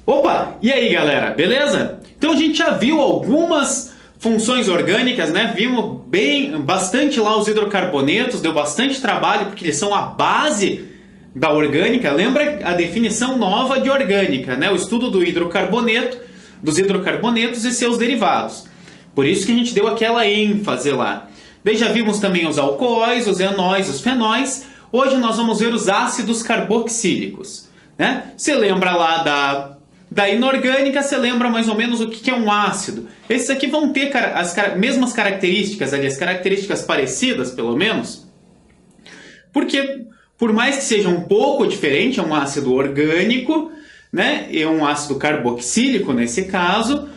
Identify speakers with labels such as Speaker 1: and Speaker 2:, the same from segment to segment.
Speaker 1: Opa! E aí, galera? Beleza? Então a gente já viu algumas funções orgânicas, né? Vimos bastante lá os hidrocarbonetos, deu bastante trabalho porque eles são a base da orgânica. Lembra a definição nova de orgânica, né? O estudo do hidrocarboneto, dos hidrocarbonetos e seus derivados. Por isso que a gente deu aquela ênfase lá. Daí já vimos também os alcoóis, os enóis, os fenóis. Hoje nós vamos ver os ácidos carboxílicos, né? Você lembra lá da inorgânica, você lembra mais ou menos o que é um ácido. Esses aqui vão ter as mesmas características, aliás, características parecidas, pelo menos, porque por mais que seja um pouco diferente, é um ácido orgânico, né? É um ácido carboxílico nesse caso,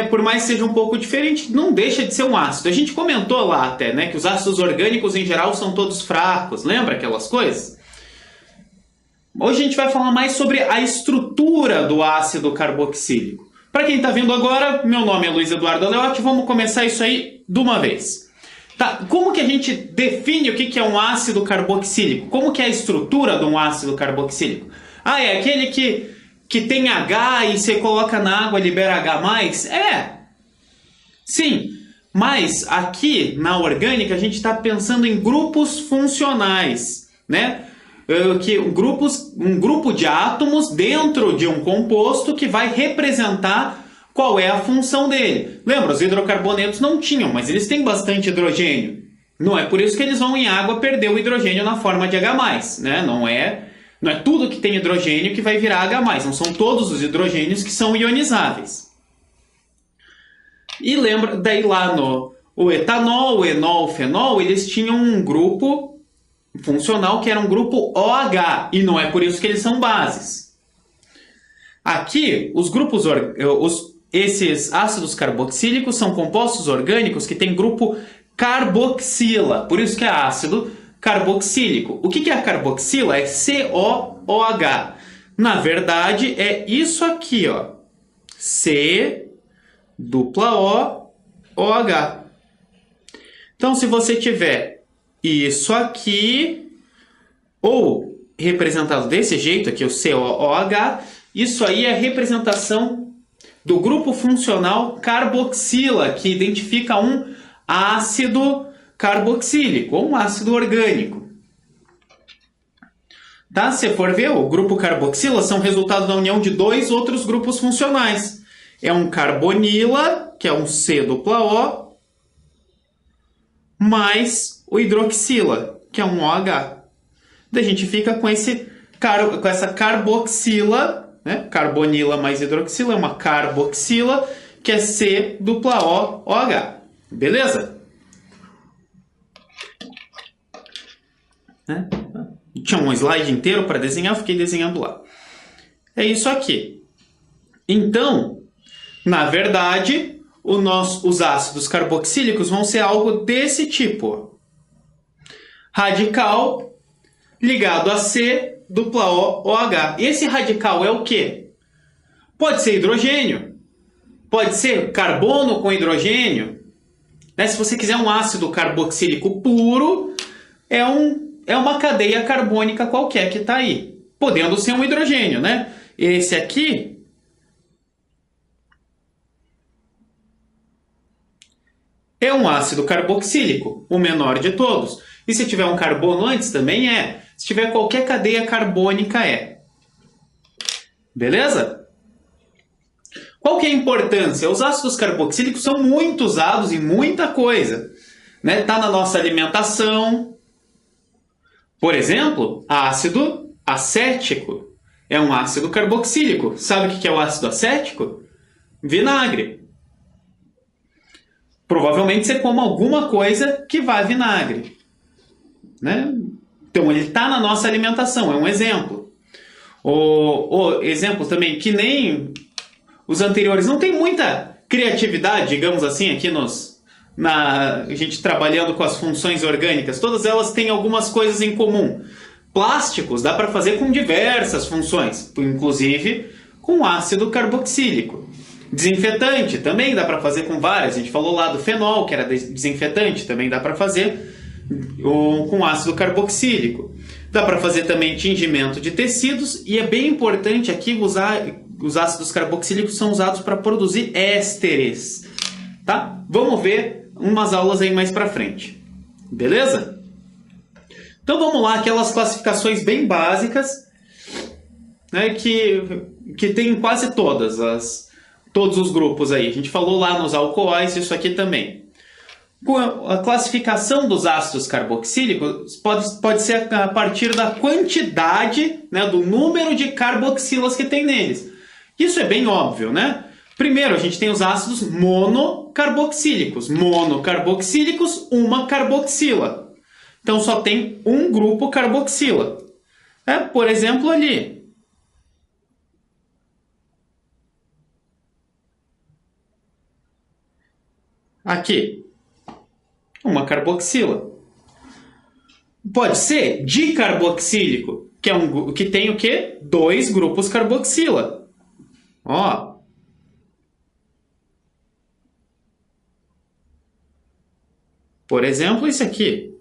Speaker 1: por mais que seja um pouco diferente, não deixa de ser um ácido. A gente comentou lá até, né, que os ácidos orgânicos em geral são todos fracos, lembra aquelas coisas? Hoje a gente vai falar mais sobre a estrutura do ácido carboxílico. Para quem está vendo agora, meu nome é Luiz Eduardo Aleotti, vamos começar isso aí de uma vez. Tá, como que a gente define o que é um ácido carboxílico? Como que é a estrutura de um ácido carboxílico? É aquele que tem H e você coloca na água e libera H+? Sim, mas aqui na orgânica a gente está pensando em grupos funcionais, né? Um grupo de átomos dentro de um composto que vai representar qual é a função dele. Lembra, os hidrocarbonetos não tinham, mas eles têm bastante hidrogênio. Não é por isso que eles vão em água perder o hidrogênio na forma de H+, né? Não é tudo que tem hidrogênio que vai virar H+, não são todos os hidrogênios que são ionizáveis. E lembra, daí lá o etanol, o enol, o fenol, eles tinham um grupo funcional que era um grupo OH, e não é por isso que eles são bases. Aqui, esses ácidos carboxílicos são compostos orgânicos que têm grupo carboxila, por isso que é ácido carboxílico. O que é a carboxila? É COOH. Na verdade, é isso aqui, ó. C-O-OH. Então, se você tiver isso aqui, ou representado desse jeito aqui, o COOH, isso aí é a representação do grupo funcional carboxila, que identifica um ácido carboxílico, ou um ácido orgânico. Tá? Se for ver, o grupo carboxila são resultado da união de dois outros grupos funcionais. É um carbonila, que é um C-O, mais o hidroxila, que é um OH. Daí a gente fica com essa carboxila, né? Carbonila mais hidroxila é uma carboxila, que é C-O-OH. Beleza? Né? Tinha um slide inteiro para desenhar, eu fiquei desenhando lá. É isso aqui. Então, na verdade, os ácidos carboxílicos vão ser algo desse tipo. Radical ligado a C-O-OH. Esse radical é o quê? Pode ser hidrogênio. Pode ser carbono com hidrogênio. Né? Se você quiser um ácido carboxílico puro, é uma cadeia carbônica qualquer que está aí. Podendo ser um hidrogênio, né? Esse aqui é um ácido carboxílico, o menor de todos. E se tiver um carbono antes, também é. Se tiver qualquer cadeia carbônica, é. Beleza? Qual que é a importância? Os ácidos carboxílicos são muito usados em muita coisa. Né? Tá na nossa alimentação. Por exemplo, ácido acético é um ácido carboxílico. Sabe o que é o ácido acético? Vinagre. Provavelmente você come alguma coisa que vá vinagre. Né? Então ele está na nossa alimentação, é um exemplo. O exemplo também, que nem os anteriores, não tem muita criatividade, digamos assim, aqui a gente trabalhando com as funções orgânicas. Todas elas têm algumas coisas em comum. Plásticos dá para fazer com diversas funções, inclusive com ácido carboxílico. Desinfetante também dá para fazer com várias. A gente falou lá do fenol, que era desinfetante, também dá para fazer com ácido carboxílico. Dá para fazer também tingimento de tecidos, e é bem importante aqui os ácidos carboxílicos são usados para produzir ésteres. Tá? Vamos ver umas aulas aí mais para frente. Beleza? Então vamos lá, aquelas classificações bem básicas, né, que tem quase todos os grupos aí. A gente falou lá nos alcoóis, isso aqui também. A classificação dos ácidos carboxílicos pode ser a partir da quantidade, né, do número de carboxilas que tem neles. Isso é bem óbvio, né? Primeiro, a gente tem os ácidos monocarboxílicos. Monocarboxílicos, uma carboxila. Então, só tem um grupo carboxila. Por exemplo, ali. Aqui. Uma carboxila. Pode ser dicarboxílico, que tem o quê? 2 grupos carboxila. Ó. Por exemplo, esse aqui.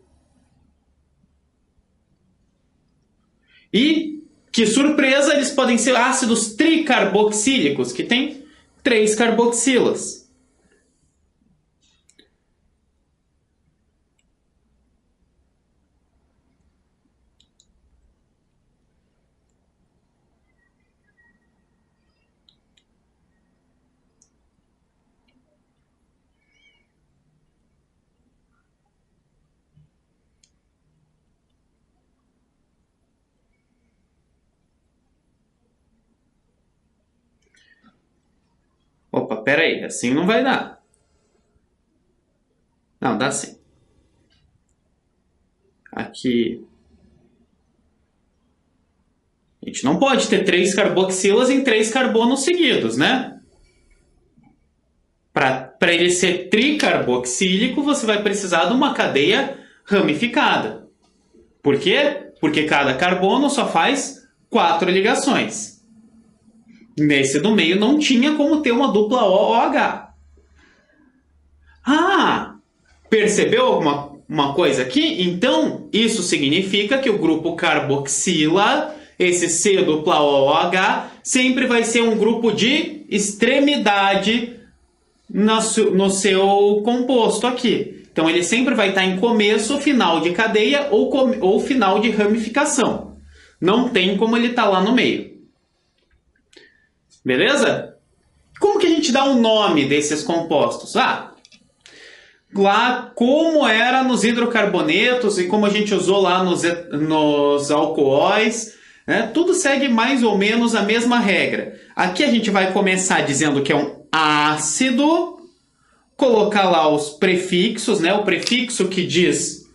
Speaker 1: E, que surpresa, eles podem ser ácidos tricarboxílicos, que tem 3 carboxilas. Opa, pera aí, assim não vai dar. Não, dá sim. Aqui. A gente não pode ter 3 carboxilas em 3 carbonos seguidos, né? Para ele ser tricarboxílico, você vai precisar de uma cadeia ramificada. Por quê? Porque cada carbono só faz 4 ligações. Nesse do meio não tinha como ter uma dupla OH. Ah, percebeu alguma coisa aqui? Então, isso significa que o grupo carboxila, esse C dupla OH, sempre vai ser um grupo de extremidade no seu composto aqui. Então, ele sempre vai estar em começo, final de cadeia ou final de ramificação. Não tem como ele estar lá no meio. Beleza? Como que a gente dá o nome desses compostos? Lá como era nos hidrocarbonetos e como a gente usou lá nos alcoóis, né? Tudo segue mais ou menos a mesma regra. Aqui a gente vai começar dizendo que é um ácido, colocar lá os prefixos, né? O prefixo que diz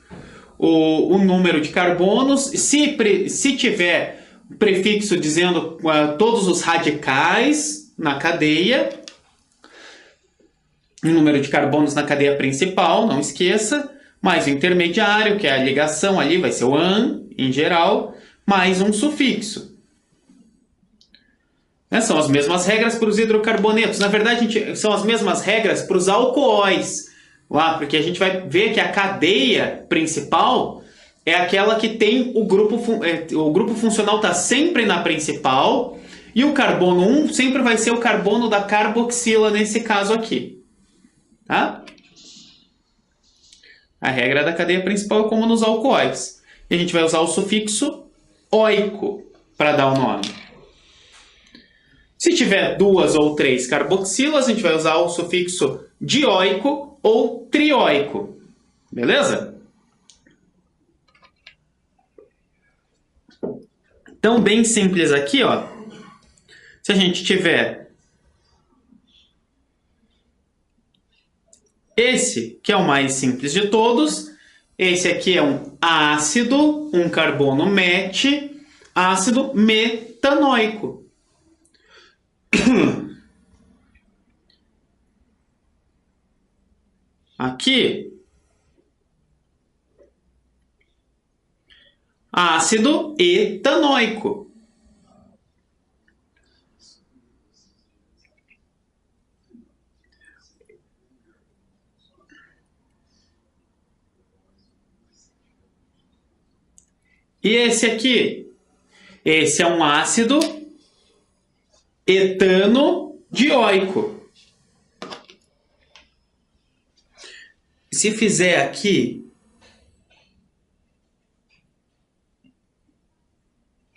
Speaker 1: o número de carbonos. Se tiver prefixo dizendo todos os radicais na cadeia, o número de carbonos na cadeia principal, não esqueça, mais o intermediário, que é a ligação ali, vai ser o AN em geral, mais um sufixo. São as mesmas regras para os hidrocarbonetos. Na verdade, são as mesmas regras para os alcoóis, lá, porque a gente vai ver que a cadeia principal é aquela que tem o grupo funcional está sempre na principal e o carbono 1 sempre vai ser o carbono da carboxila nesse caso aqui. Tá? A regra da cadeia principal é como nos alcoóis. E a gente vai usar o sufixo oico para dar o nome. Se tiver 2 ou 3 carboxilas, a gente vai usar o sufixo dioico ou trioico. Beleza? Então, bem simples aqui, ó. Se a gente tiver esse, que é o mais simples de todos, esse aqui é um ácido, um carbono met, ácido metanoico. Aqui, ácido etanoico. E esse aqui? Esse é um ácido etano dioico. Se fizer aqui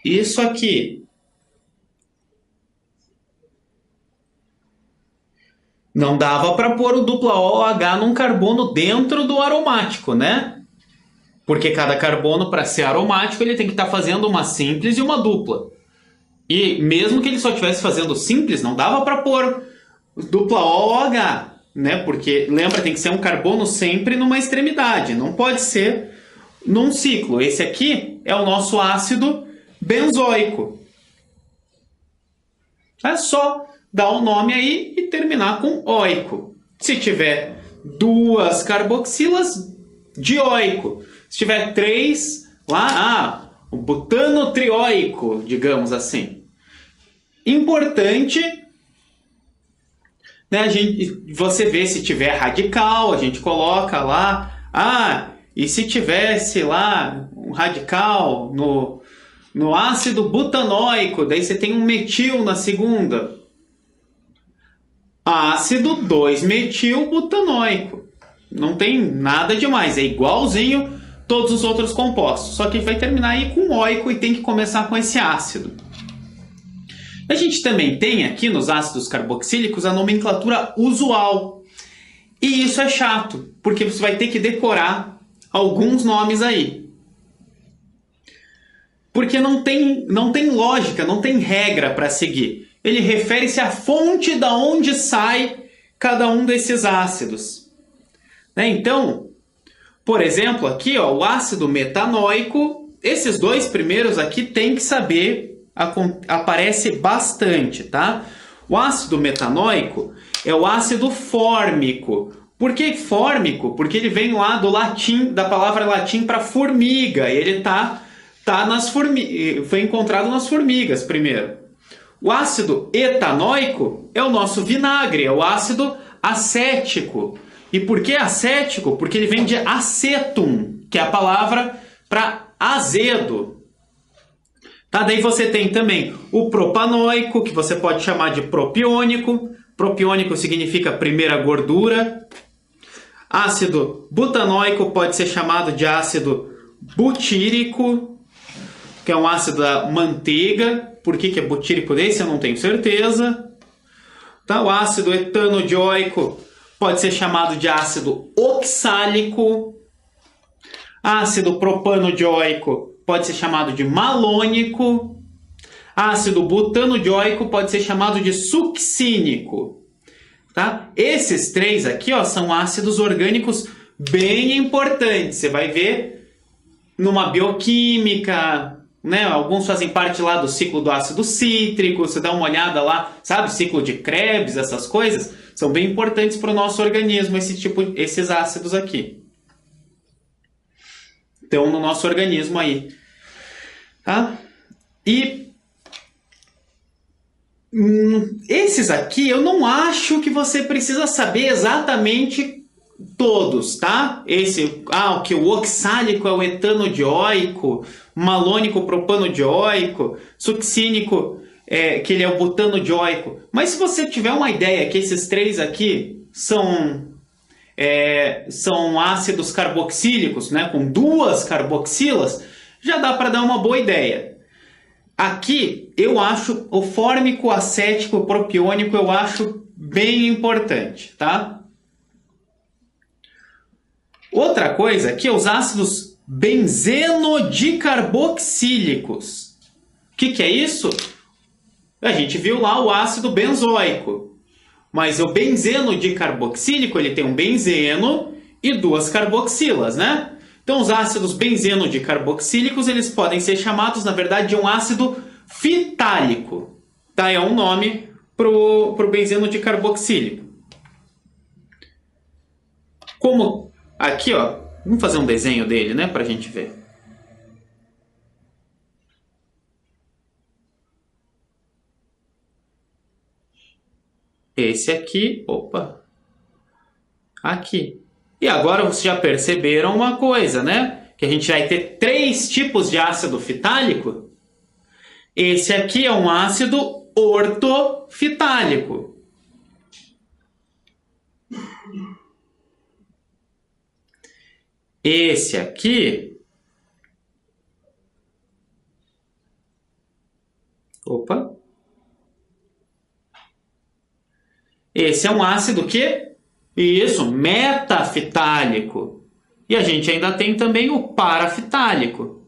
Speaker 1: isso aqui, não dava para pôr o dupla OH num carbono dentro do aromático, né? Porque cada carbono, para ser aromático, ele tem que estar fazendo uma simples e uma dupla. E mesmo que ele só estivesse fazendo simples, não dava para pôr dupla OH, né? Porque, lembra, tem que ser um carbono sempre numa extremidade, não pode ser num ciclo. Esse aqui é o nosso ácido benzoico. É só dar um nome aí e terminar com oico. Se tiver 2 carboxilas, dioico. Se tiver 3, lá, o butano trioico, digamos assim. Importante, né, você vê se tiver radical, a gente coloca lá. E se tivesse lá um radical no ácido butanóico, daí você tem um metil na segunda. Ácido 2-metilbutanóico. Não tem nada demais, é igualzinho todos os outros compostos. Só que vai terminar aí com oico e tem que começar com esse ácido. A gente também tem aqui nos ácidos carboxílicos a nomenclatura usual. E isso é chato, porque você vai ter que decorar alguns nomes aí. Porque não tem lógica, não tem regra para seguir. Ele refere-se à fonte da onde sai cada um desses ácidos. Né? Então, por exemplo, aqui o ácido metanóico, esses 2 primeiros aqui tem que saber, aparece bastante, tá? O ácido metanóico é o ácido fórmico. Por que fórmico? Porque ele vem lá do latim, da palavra latim para formiga, e ele foi encontrado nas formigas primeiro. O ácido etanóico é o nosso vinagre, é o ácido acético. E por que acético? Porque ele vem de acetum, que é a palavra para azedo. Tá? Daí você tem também o propanóico, que você pode chamar de propiônico. Propiônico significa primeira gordura. Ácido butanóico pode ser chamado de ácido butírico, que é um ácido da manteiga. Por que é butírico desse? Eu não tenho certeza. Tá? O ácido etanodioico pode ser chamado de ácido oxálico. Ácido propanodioico pode ser chamado de malônico. Ácido butanodioico pode ser chamado de succínico. Tá? Esses 3 aqui são ácidos orgânicos bem importantes. Você vai ver numa bioquímica, né? Alguns fazem parte lá do ciclo do ácido cítrico, você dá uma olhada lá, sabe? Ciclo de Krebs, essas coisas, são bem importantes para o nosso organismo, esses ácidos aqui. Então, no nosso organismo aí. Tá? E esses aqui, eu não acho que você precisa saber exatamente todos, tá? Que o oxálico é o etanodioico, malônico propanodioico, succínico que ele é o butanodioico. Mas se você tiver uma ideia que esses 3 aqui são ácidos carboxílicos, né, com 2 carboxilas, já dá para dar uma boa ideia. Aqui eu acho o fórmico, acético, propiônico, eu acho bem importante, tá? Outra coisa aqui é os ácidos benzenodicarboxílicos. O que é isso? A gente viu lá o ácido benzoico. Mas o benzenodicarboxílico, ele tem um benzeno e 2 carboxilas, né? Então os ácidos benzenodicarboxílicos, eles podem ser chamados, na verdade, de um ácido fitálico. Tá? É um nome para o benzenodicarboxílico. Como aqui, vamos fazer um desenho dele, né, para a gente ver. Esse aqui, aqui. E agora vocês já perceberam uma coisa, né? Que a gente vai ter 3 tipos de ácido fitálico. Esse aqui é um ácido ortofitálico. Esse aqui... Opa! Esse é um ácido que? Isso, metafitálico. E a gente ainda tem também o parafitálico.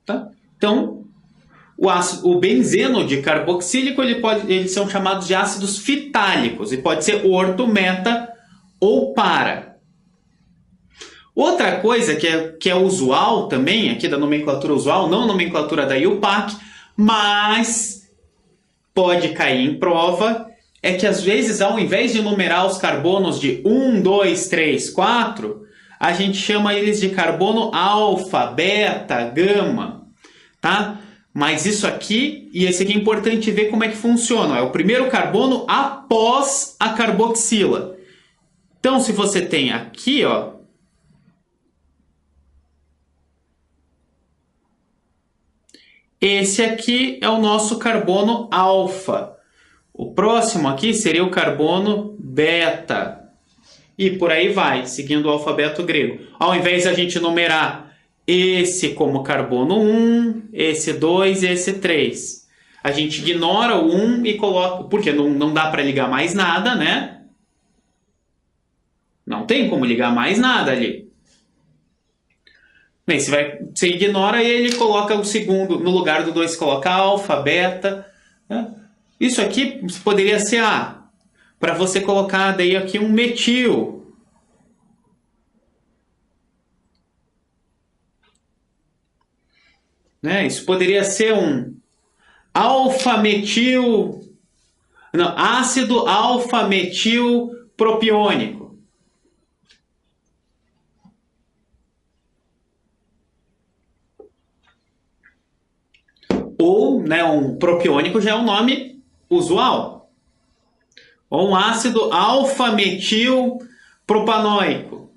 Speaker 1: Tá? Então, o benzeno de carboxílico, eles são chamados de ácidos fitálicos. E pode ser orto, meta ou para. Outra coisa que é usual também, aqui da nomenclatura usual, não nomenclatura da IUPAC, mas pode cair em prova, é que às vezes, ao invés de numerar os carbonos de 1, 2, 3, 4, a gente chama eles de carbono alfa, beta, gama, tá? Mas isso aqui, e esse aqui é importante ver como é que funciona. É o primeiro carbono após a carboxila. Então, se você tem aqui, ó, esse aqui é o nosso carbono alfa. O próximo aqui seria o carbono beta. E por aí vai, seguindo o alfabeto grego. Ao invés de a gente numerar esse como carbono 1, esse 2 e esse 3, a gente ignora o 1 e coloca... Porque não dá para ligar mais nada, né? Não tem como ligar mais nada ali. Bem, você ignora ele, coloca o segundo, no lugar do 2 coloca alfa, beta. Né? Isso aqui poderia ser para você colocar daí aqui um metil. Né? Isso poderia ser um alfa-metil, não, ácido alfa-metil propiônico. Ou, né, um propiônico já é um nome usual. Ou um ácido alfa-metil propanoico.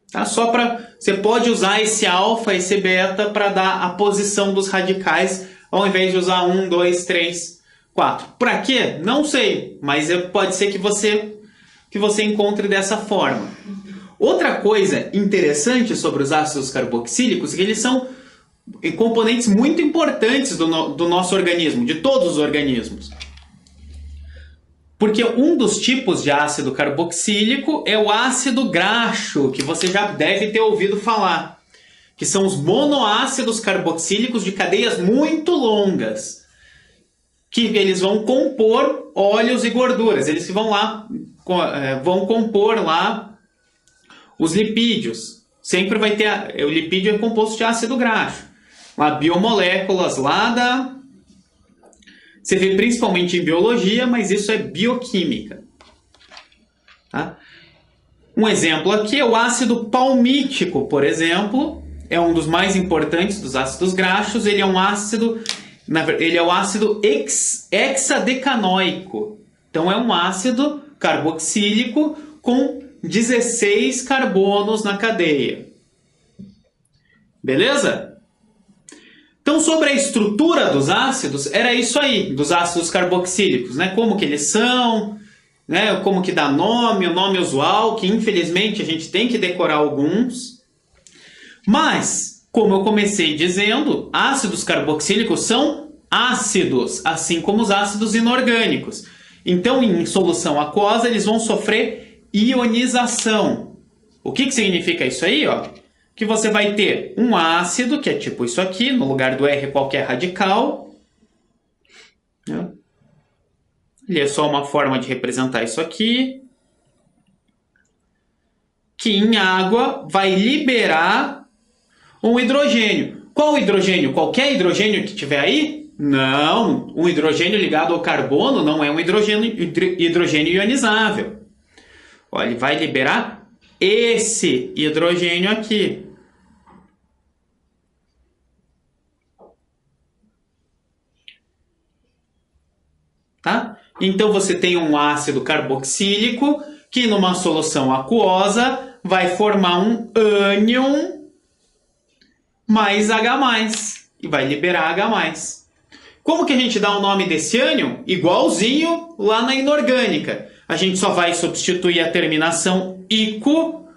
Speaker 1: Tá? Só para... Você pode usar esse alfa, esse beta para dar a posição dos radicais, ao invés de usar 1, 2, 3, 4. Para quê? Não sei, mas pode ser que você encontre dessa forma. Outra coisa interessante sobre os ácidos carboxílicos é que eles são componentes muito importantes do nosso organismo, de todos os organismos. Porque um dos tipos de ácido carboxílico é o ácido graxo, que você já deve ter ouvido falar, que são os monoácidos carboxílicos de cadeias muito longas, que eles vão compor óleos e gorduras, eles vão compor lá os lipídios. Sempre vai ter, o lipídio é composto de ácido graxo. Lá, biomoléculas lá você vê principalmente em biologia, mas isso é bioquímica. Tá? Um exemplo aqui é o ácido palmítico, por exemplo. É um dos mais importantes dos ácidos graxos. Ele é um ácido, ele é o ácido hexadecanoico. Então é um ácido carboxílico com 16 carbonos na cadeia. Beleza? Então, sobre a estrutura dos ácidos, era isso aí, dos ácidos carboxílicos, né? Como que eles são, né? Como que dá nome, o nome usual, que infelizmente a gente tem que decorar alguns. Mas, como eu comecei dizendo, ácidos carboxílicos são ácidos, assim como os ácidos inorgânicos. Então, em solução aquosa, eles vão sofrer ionização. O que significa isso aí, ó? Que você vai ter um ácido, que é tipo isso aqui, no lugar do R qualquer radical. Né? Ele é só uma forma de representar isso aqui. Que em água vai liberar um hidrogênio. Qual hidrogênio? Qualquer hidrogênio que tiver aí? Não, um hidrogênio ligado ao carbono não é um hidrogênio ionizável. Olha, ele vai liberar esse hidrogênio aqui. tá? Então você tem um ácido carboxílico que numa solução aquosa vai formar um ânion mais H+, e vai liberar H+. Como que a gente dá o nome desse ânion? Igualzinho lá na inorgânica. A gente só vai substituir a terminação ico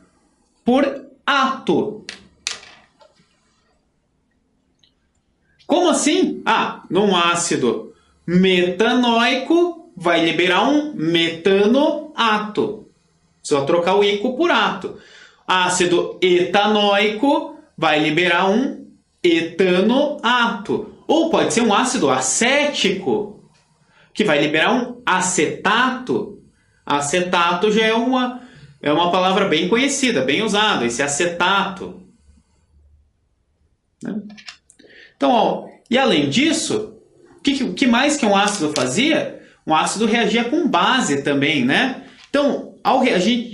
Speaker 1: por ato. Como assim? Num ácido metanóico vai liberar um metanoato. Só trocar o ico por ato. Ácido etanóico vai liberar um etanoato. Ou pode ser um ácido acético, que vai liberar um acetato. Acetato já é uma palavra bem conhecida, bem usada, esse acetato. Então, e além disso, o que mais que um ácido fazia? Um ácido reagia com base também, né? Então,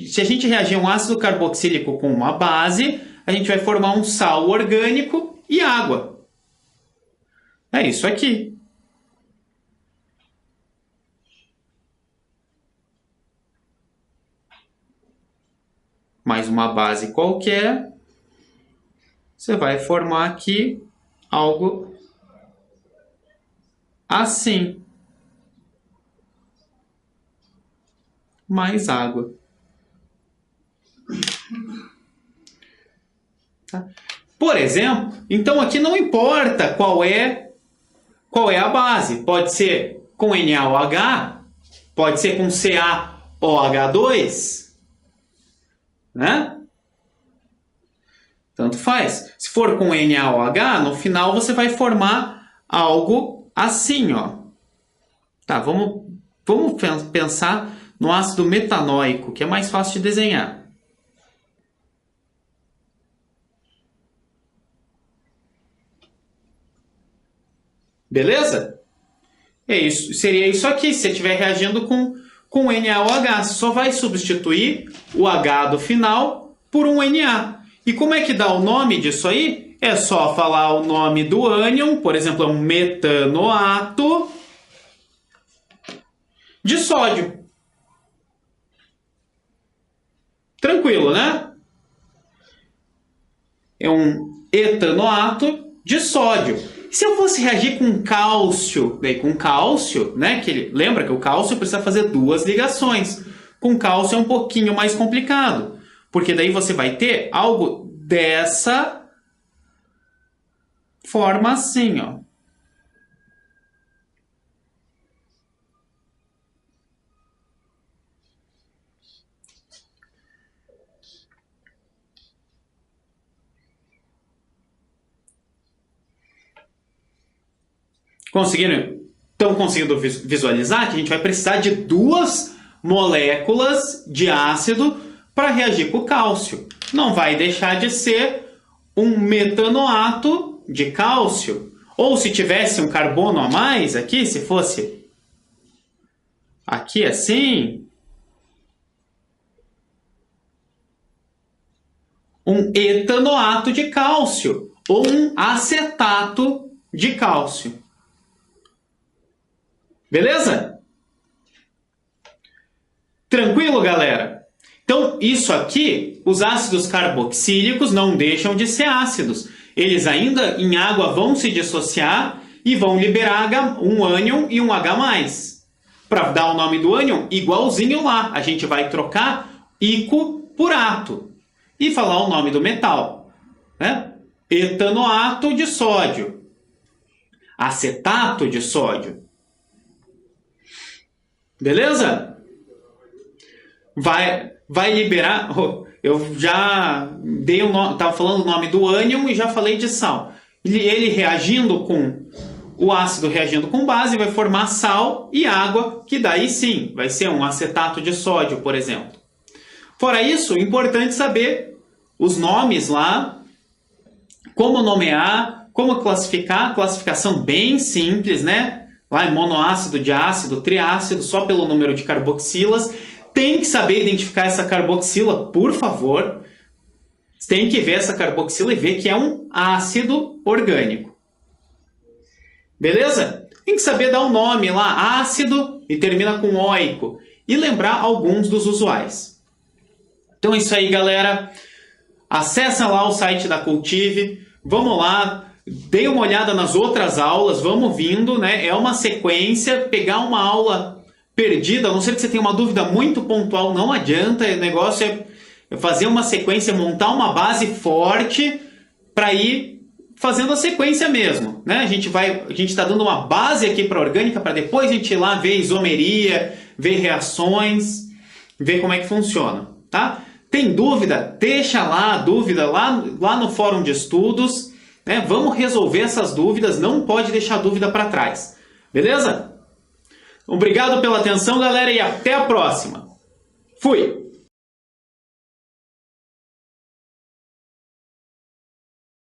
Speaker 1: se a gente reagir um ácido carboxílico com uma base, a gente vai formar um sal orgânico e água. É isso aqui. Mais uma base qualquer. Você vai formar aqui algo assim. Mais água. Tá? Por exemplo, então aqui não importa qual é a base. Pode ser com NaOH, pode ser com CaOH2, né? Tanto faz. Se for com NaOH, no final você vai formar algo assim, ó. Tá, vamos pensar no ácido metanóico, que é mais fácil de desenhar. Beleza? É isso. Seria isso aqui, se você estiver reagindo com NaOH. Você só vai substituir o H do final por um Na. E como é que dá o nome disso aí? É só falar o nome do ânion, por exemplo, é um metanoato de sódio. Tranquilo, né? É um etanoato de sódio. Se eu fosse reagir com cálcio, né? Lembra que o cálcio precisa fazer duas ligações. Com cálcio é um pouquinho mais complicado, porque daí você vai ter algo dessa forma assim, ó. Estão conseguindo visualizar que a gente vai precisar de duas moléculas de ácido para reagir com o cálcio. Não vai deixar de ser um metanoato de cálcio. Ou se tivesse um carbono a mais aqui, se fosse aqui assim, um etanoato de cálcio ou um acetato de cálcio. Beleza? Tranquilo, galera? Então, isso aqui, os ácidos carboxílicos não deixam de ser ácidos. Eles ainda em água vão se dissociar e vão liberar um ânion e um H+. Para dar o nome do ânion, igualzinho lá. A gente vai trocar ico por ato e falar o nome do metal, né? Etanoato de sódio. Acetato de sódio. Beleza? Vai liberar... Eu já dei estava falando o nome do ânion e já falei de sal. Ele reagindo com... O ácido reagindo com base vai formar sal e água, que daí sim vai ser um acetato de sódio, por exemplo. Fora isso, importante saber os nomes lá, como nomear, como classificar, classificação bem simples, né? Lá é monoácido, diácido, triácido, só pelo número de carboxilas. Tem que saber identificar essa carboxila, por favor. Tem que ver essa carboxila e ver que é um ácido orgânico. Beleza? Tem que saber dar o nome lá, ácido, e termina com oico. E lembrar alguns dos usuais. Então é isso aí, galera. Acessa lá o site da Cultive. Vamos lá. Dê uma olhada nas outras aulas. Vamos vindo, né? É uma sequência. Pegar uma aula perdida, a não ser que você tenha uma dúvida muito pontual, não adianta. O negócio é fazer uma sequência, montar uma base forte para ir fazendo a sequência mesmo, né? A gente está dando uma base aqui para orgânica para depois a gente ir lá ver isomeria, ver reações, ver como é que funciona, tá? Tem dúvida? Deixa lá a dúvida lá no fórum de estudos, né? Vamos resolver essas dúvidas, não pode deixar dúvida para trás, beleza? Obrigado pela atenção, galera, e até a próxima. Fui!